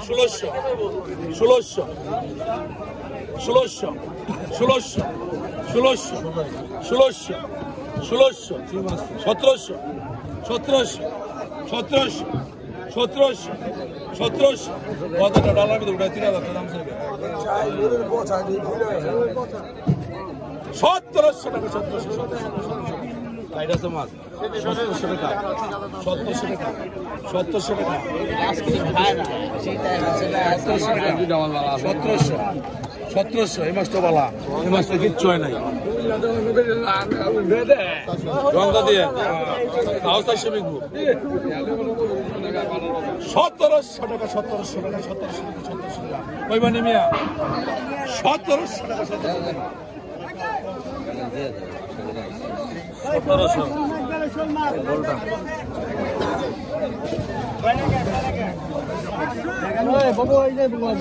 ষোলোশো ষোলোশো ষোলোশো ষোলোশো ষোলোশো ষোলোশো ষোলোশো সতেরোশো সতেরোশো সতেরোশো সতেরোশো সতেরোশো কতটা ডলার ভিতরে উঠে 3000 দাম চাইবে 1700 টাকা 1700 মাছ 1700 টাকা 1700 টাকা 1700 টাকা 1700 এই মাছটা বালা এই মাছটা কিচ্ছু হয় নাই গঙ্গা দিয়ে আওস্তা শিবিকু 1700 টাকা 1700 টাকা 1700 টাকা কইবানি মিয়া 1700 টাকা 1700